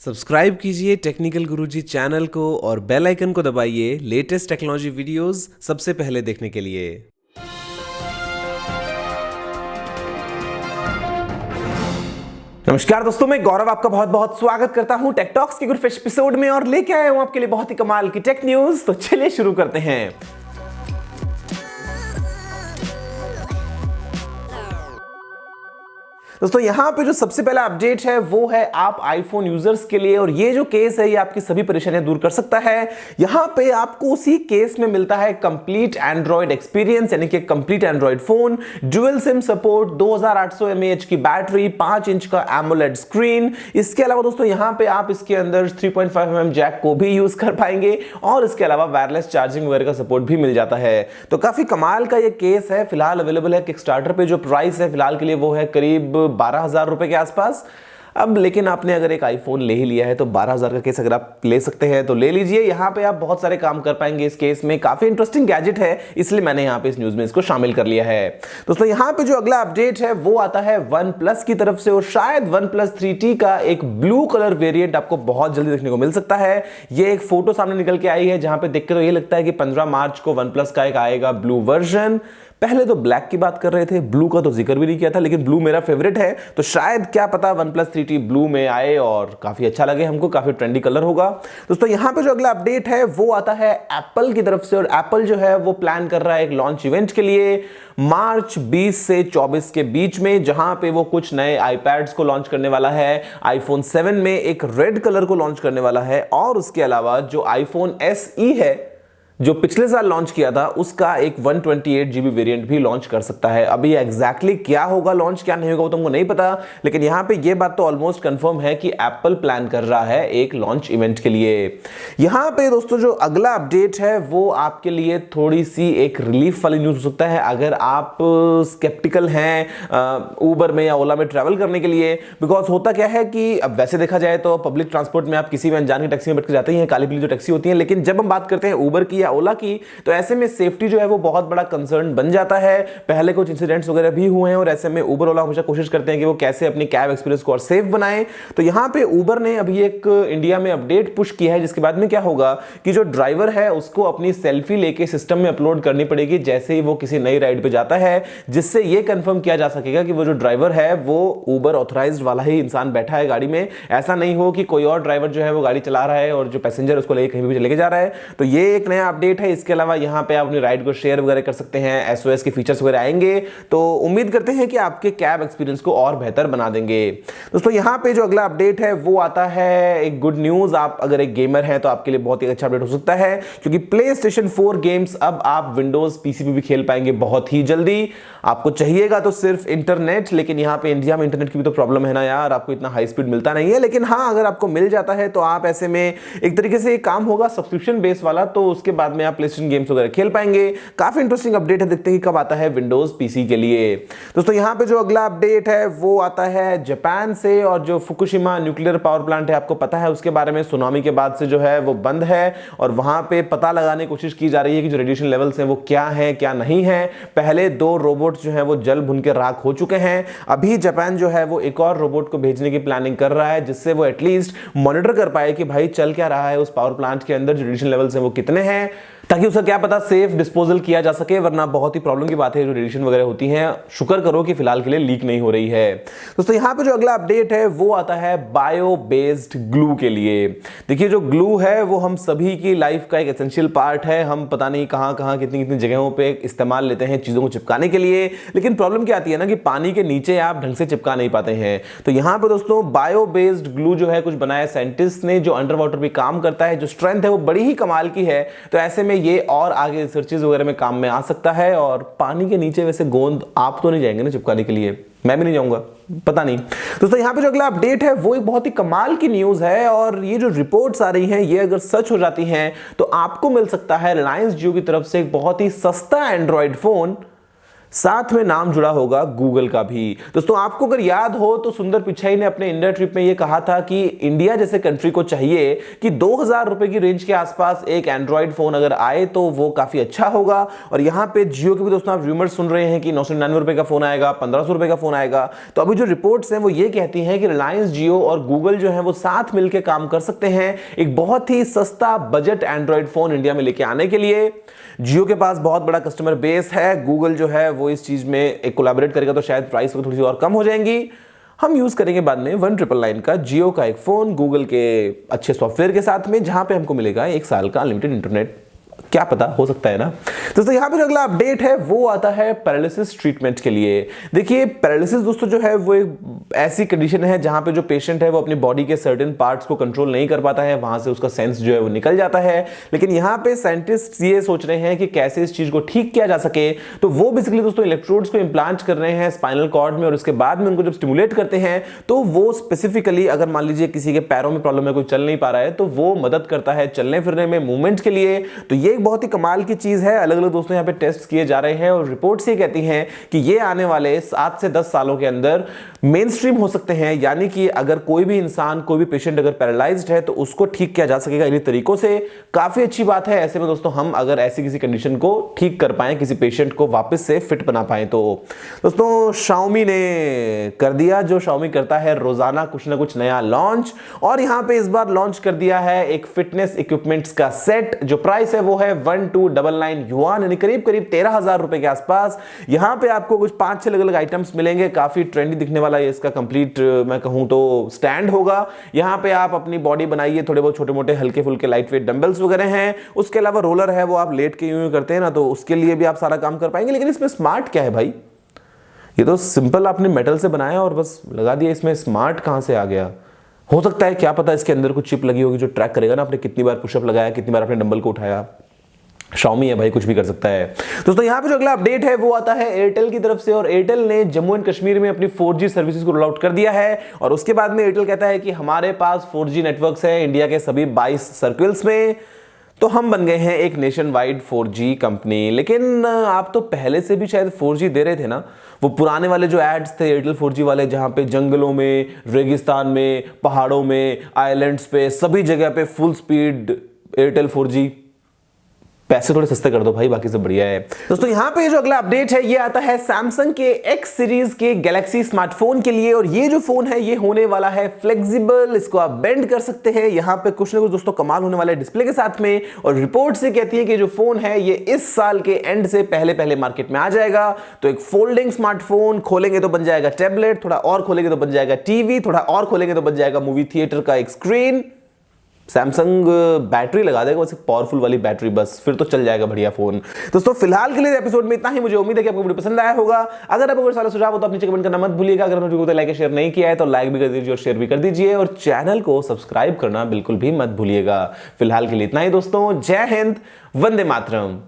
Subscribe कीजिए technical गुरुजी channel को और बेल आइकन को दबाइए लेटेस्ट टेक्नोलॉजी वीडियोस सबसे पहले देखने के लिए। नमस्कार दोस्तों, मैं गौरव आपका बहुत बहुत स्वागत करता हूं टेक टॉक्स के फ्रेश एपिसोड में और लेके आया हूं आपके लिए बहुत ही कमाल की टेक न्यूज। तो चलिए शुरू करते हैं। दोस्तों यहां पे जो सबसे पहला अपडेट है वो है आप आईफोन यूजर्स के लिए, और ये जो केस है ये आपकी सभी परेशानियां दूर कर सकता है। यहां पे आपको उसी केस में मिलता है कंप्लीट एंड्रॉइड एक्सपीरियंस, यानी कि complete Android phone, dual SIM support, 2800 mAh की बैटरी, 5 इंच का एमोलेड स्क्रीन। इसके अलावा दोस्तों यहां पे आप इसके अंदर 3.5mm जैक को भी यूज कर पाएंगे और इसके अलावा वायरलेस चार्जिंग वगैरह का सपोर्ट भी मिल जाता है। तो काफी कमाल का ये केस है। फिलहाल अवेलेबल है किकस्टार्टर पे। जो प्राइस है फिलहाल के लिए वो है करीब 12,000 रुपए के आसपास। अब लेकिन आपने अगर एक आईफोन ले ही लिया है तो 12,000 का केस अगर आप ले सकते हैं तो ले लीजिए। यहां पे आप बहुत सारे काम कर पाएंगे इस केस में। काफी इंटरेस्टिंग गैजेट है, इसलिए मैंने यहां पे इस न्यूज में इसको शामिल कर लिया है। दोस्तों यहां पे जो अगला अपडेट है वो आता है वन प्लस की तरफ से, और शायद वन प्लस 3T का एक ब्लू कलर वेरिएंट आपको बहुत जल्दी देखने को मिल सकता है। ये एक फोटो सामने निकल के आई है जहां पे देख के तो ये लगता है कि 15 मार्च को वन प्लस का एक आएगा ब्लू वर्जन। पहले तो ब्लैक की बात कर रहे थे, ब्लू का तो जिक्र भी नहीं किया था, लेकिन ब्लू मेरा फेवरेट है तो शायद क्या पता वन प्लस 3T ब्लू में आए और काफी अच्छा लगे हमको, काफी ट्रेंडी कलर होगा। दोस्तों यहां पे जो अगला अपडेट है वो आता है एप्पल की तरफ से, और एप्पल जो है वो प्लान कर रहा है एक लॉन्च इवेंट के लिए मार्च 20 से 24 के बीच में, जहां पे वो कुछ नए आईपैड्स को लॉन्च करने वाला है। आईफोन 7 में एक रेड कलर को लॉन्च करने वाला है, और उसके अलावा जो आईफोन SE है जो पिछले साल लॉन्च किया था उसका एक 128GB वेरिएंट भी लॉन्च कर सकता है। अभी एग्जैक्टली क्या होगा लॉन्च, क्या नहीं होगा वो तुमको नहीं पता, लेकिन यहां पे ये बात तो ऑलमोस्ट कंफर्म है कि एप्पल प्लान कर रहा है एक लॉन्च इवेंट के लिए। यहां पे दोस्तों जो अगला अपडेट है वो आपके लिए थोड़ी सी एक रिलीफ वाली न्यूज हो सकता है अगर आप स्केप्टिकल हैं उबर में या ओला में ट्रैवल करने के लिए। बिकॉज होता क्या है कि अब वैसे देखा जाए तो पब्लिक ट्रांसपोर्ट में आप किसी भी अनजान की टैक्सी में बैठ के जाते हैं, काली पीली जो टैक्सी होती है, लेकिन जब हम बात करते हैं उबर की ओला की तो ऐसे में सेफ्टी जो है वो बहुत बड़ा कंसर्न बन जाता है। पहले कुछ इंसिडेंट्स वगैरह भी हुए हैं और ऐसे में उबर ओला हमेशा कोशिश करते हैं कि वो कैसे अपनी कैब एक्सपीरियंस को और सेफ बनाएं। तो यहां पे उबर ने अभी एक इंडिया में अपडेट पुश किया है, जिसके बाद में क्या होगा कि जो ड्राइवर है उसको अपनी सेल्फी लेके सिस्टम में अपलोड करनी पड़ेगी जैसे ही वो किसी नई राइड पे जाता है, जिससे ये कंफर्म किया जा सकेगा कि वो जो ड्राइवर है वो उबर ऑथराइज्ड वाला ही इंसान बैठा है गाड़ी में। ऐसा नहीं हो कि कोई और ड्राइवर जो है वो गाड़ी चला रहा है और जो पैसेंजर उसको लेके कहीं भी लेके जा रहा है। तो ये एक नया अपडेट है। इसके अलावा यहां पे आप अपनी राइड को शेयर वगैरह कर सकते हैं, SOS के फीचर्स वगैरह आएंगे, तो उम्मीद करते हैं कि आपके कैब एक्सपीरियंस को और बेहतर बना देंगे। दोस्तों यहां पे जो अगला अपडेट है वो आता है एक गुड न्यूज। आप अगर एक गेमर हैं तो आपके लिए बहुत ही अच्छा अपडेट हो सकता है, क्योंकि PlayStation 4 गेम्स अब आप विंडोज PC पे भी खेल पाएंगे बहुत ही जल्दी। आपको चाहिएगा तो सिर्फ इंटरनेट, लेकिन यहां पे इंडिया में इंटरनेट की भी तो प्रॉब्लम है ना यार, आपको इतना हाई स्पीड मिलता नहीं है। लेकिन हाँ, अगर आपको मिल जाता है तो आप ऐसे में एक तरीके से काम होगा सब्सक्रिप्शन बेस वाला, तो उसके बाद में आप PlayStation गेम्स वगैरह खेल पाएंगे। काफी इंटरेस्टिंग अपडेट है, देखते हैं कि कब आता है विंडोज PC के लिए। दोस्तों यहां पे जो अगला अपडेट है वो आता है जापान से, और जो फुकुशिमा न्यूक्लियर पावर प्लांट है आपको पता है उसके बारे में, सुनामी के बाद से जो है वो बंद है, और वहां पे पता लगाने की कोशिश की जा रही है कि जो रेडिएशन लेवल्स हैं वो क्या है क्या नहीं है। पहले 2 रोबोट जो है वो जल भुन के राख हो चुके हैं। अभी जापान जो है वो एक और रोबोट को भेजने की प्लानिंग कर रहा है, जिससे वो एटलीस्ट मॉनिटर कर पाए कि भाई चल क्या रहा है उस पावर प्लांट के अंदर, जो रेडिएशन लेवल्स हैं वो कितने हैं, ताकि उसका क्या पता सेफ डिस्पोजल किया जा सके। वरना बहुत ही प्रॉब्लम की बात है जो रेडिएशन वगैरह होती है। शुक्र करो कि फिलहाल के लिए लीक नहीं हो रही है। दोस्तों यहां पे जो अगला अपडेट है वो आता है बायो बेस्ड ग्लू के लिए। देखिए जो ग्लू है वो हम सभी की लाइफ का एक एसेंशियल पार्ट है। हम पता नहीं कहां कहां कितनी कितनी जगहों पे इस्तेमाल लेते हैं चीजों को चिपकाने के लिए, लेकिन प्रॉब्लम क्या आती है ना कि पानी के नीचे आप ढंग से चिपका नहीं पाते हैं। तो यहां पे दोस्तों बायो बेस्ड ग्लू जो है कुछ बनाया साइंटिस्ट ने, जो अंडर वाटर भी काम करता है, जो स्ट्रेंथ है वो बड़ी ही कमाल की है। तो ऐसे में ये और आगे रिसर्चेस वगैरह में काम में आ सकता है। और पानी के नीचे वैसे गोंद आप तो नहीं जाएंगे ना चिपकाने के लिए, मैं भी नहीं जाऊंगा, पता नहीं। दोस्तों यहां पे जो अगला अपडेट है वो एक बहुत ही कमाल की न्यूज है, और ये जो रिपोर्ट्स आ रही हैं ये अगर सच हो जाती हैं तो आपको मिल सकता है रिलायंस जियो की तरफ से एक बहुत ही सस्ता एंड्रॉइड फोन, साथ में नाम जुड़ा होगा गूगल का भी। दोस्तों आपको अगर याद हो तो सुंदर पिचाई ने अपने इंडिया ट्रिप में यह कहा था कि इंडिया जैसे कंट्री को चाहिए कि 2000 रुपए की रेंज के आसपास एक एंड्रॉइड फोन अगर आए तो वो काफी अच्छा होगा। और यहां पे जियो के भी दोस्तों आप रूमर्स सुन रहे हैं कि 999 रुपए का फोन आएगा, 1500 रुपए का फोन आएगा। तो अभी जो रिपोर्ट्स हैं वो ये कहती हैं कि रिलायंस जियो और गूगल जो है वो साथ मिलकर काम कर सकते हैं एक बहुत ही सस्ता बजट एंड्रॉइड फोन इंडिया में लेके आने के लिए। जियो के पास बहुत बड़ा कस्टमर बेस है, गूगल जो है वो इस चीज में एक कोलैबोरेट करेगा तो शायद प्राइस थोड़ी सी और कम हो जाएंगी। हम यूज करेंगे बाद में 1999 का जियो का एक फोन गूगल के अच्छे सॉफ्टवेयर के साथ में, जहां पे हमको मिलेगा 1 साल का अनलिमिटेड इंटरनेट। क्या पता, हो सकता है ना। दोस्तों यहां पे जो अगला अपडेट है वो आता है पैरालिसिस ट्रीटमेंट के लिए। देखिए पैरालिसिस दोस्तों जो है वो एक ऐसी कंडीशन है जहां पे जो पेशेंट है वो अपनी बॉडी के सर्टेन पार्ट्स को कंट्रोल नहीं कर पाता है, वहां से उसका सेंस जो है वो निकल जाता है। लेकिन यहां पे साइंटिस्ट ये सोच रहे हैं कि कैसे इस चीज को ठीक किया जा सके। तो वो बेसिकली दोस्तों इलेक्ट्रोड्स को इंप्लांट कर रहे हैं स्पाइनल कॉर्ड में, और उसके बाद में उनको जब स्टिमुलेट करते हैं तो वो स्पेसिफिकली अगर मान लीजिए किसी के पैरों में प्रॉब्लम है, कोई चल नहीं पा रहा है, तो वो मदद करता है चलने फिरने में, मूवमेंट के लिए। तो ये बहुत ही कमाल की चीज है। अलग अलग दोस्तों यहां पे टेस्ट किए जा रहे हैं और रिपोर्ट्स ये कहती हैं कि ये आने वाले 7 से 10 सालों के अंदर मेन स्ट्रीम हो सकते हैं। यानी कि अगर कोई भी इंसान, कोई भी पेशेंट अगर पैरालाइज्ड है तो उसको ठीक किया जा सकेगा इन्हीं तरीकों से। काफी अच्छी बात है। ऐसे में दोस्तों हम अगर ऐसी किसी कंडीशन को ठीक कर पाए, किसी पेशेंट को वापस से फिट बना पाए, तो दोस्तों Xiaomi ने कर दिया जो Xiaomi करता है, रोजाना कुछ ना कुछ नया लॉन्च। और यहां पे इस बार लॉन्च कर दिया है एक फिटनेस इक्विपमेंट्स का सेट, जो प्राइस है वो है 1299 युआन, यानी करीब करीब 13,000 रुपए के आसपास। यहां पे आपको कुछ 5-6 अलग अलग आइटम्स मिलेंगे। काफी ट्रेंडी दिखने वाला ये इसका कंप्लीट मैं कहूं तो स्टैंड होगा। यहां पे आप अपनी बॉडी बनाइए, थोड़े बहुत छोटे मोटे हल्के फुल्के लाइट वेट डंबल्स वगैरह हैं। उसके अलावा रोलर है, वो आप लेट के यूं करते हैं ना, तो उसके लिए भी आप सारा काम कर पाएंगे। लेकिन इसमें स्मार्ट क्या है भाई? ये तो सिंपल आपने मेटल से बनाया और बस लगा दिया, इसमें स्मार्ट कहां से आ गया? हो सकता है, क्या पता, इसके अंदर कुछ चिप लगी होगी जो ट्रैक करेगा ना आपने कितनी बार पुशअप लगाया, कितनी बार आपने डंबल को उठाया। Xiaomi है भाई, कुछ भी कर सकता है। दोस्तों यहाँ पे जो अगला अपडेट है वो आता है एयरटेल की तरफ से, और एयरटेल ने जम्मू एंड कश्मीर में अपनी 4G सर्विसेज को रोल आउट कर दिया है। और उसके बाद में एयरटेल कहता है कि हमारे पास 4G नेटवर्क्स हैं इंडिया के सभी 22 सर्कल्स में, तो हम बन गए हैं एक नेशन वाइड 4G कंपनी। लेकिन आप तो पहले से भी शायद 4G दे रहे थे ना। वो पुराने वाले जो एड्स थे एयरटेल 4G वाले, जहां पे जंगलों में, रेगिस्तान में, पहाड़ों में, आइलैंड्स पे, सभी जगह पे फुल स्पीड एयरटेल 4G। पैसे थोड़े सस्ते कर दो भाई, बाकी सब बढ़िया है। दोस्तों यहाँ पे जो अगला अपडेट है ये आता है सैमसंग के X सीरीज के गैलेक्सी स्मार्टफोन के लिए। और ये जो फोन है ये होने वाला है फ्लेक्सिबल, इसको आप बेंड कर सकते हैं। यहाँ पे कुछ ना कुछ दोस्तों कमाल होने वाला है डिस्प्ले के साथ में। और रिपोर्ट से कहती है कि जो फोन है ये इस साल के एंड से पहले मार्केट में आ जाएगा। तो एक फोल्डिंग स्मार्टफोन, खोलेंगे तो बन जाएगा टैबलेट, थोड़ा और खोलेंगे तो बन जाएगा टीवी, थोड़ा और खोलेंगे तो बन जाएगा मूवी थिएटर का एक स्क्रीन। सैमसंग बैटरी लगा देगा, वैसे पावरफुल वाली बैटरी, बस फिर तो चल जाएगा बढ़िया फोन। दोस्तों फिलहाल के लिए एपिसोड में इतना ही। मुझे उम्मीद है कि आपको वीडियो पसंद आया होगा। अगर आपको कोई सवाल सुझाव हो तो आप नीचे कमेंट करना मत भूलिएगा। अगर आपने वीडियो को लाइक शेयर नहीं किया है तो लाइक भी कर दीजिए और शेयर भी कर दीजिए, और चैनल को सब्सक्राइब करना बिल्कुल भी मत भूलिएगा। फिलहाल के लिए इतना ही दोस्तों। जय हिंद, वंदे मातरम।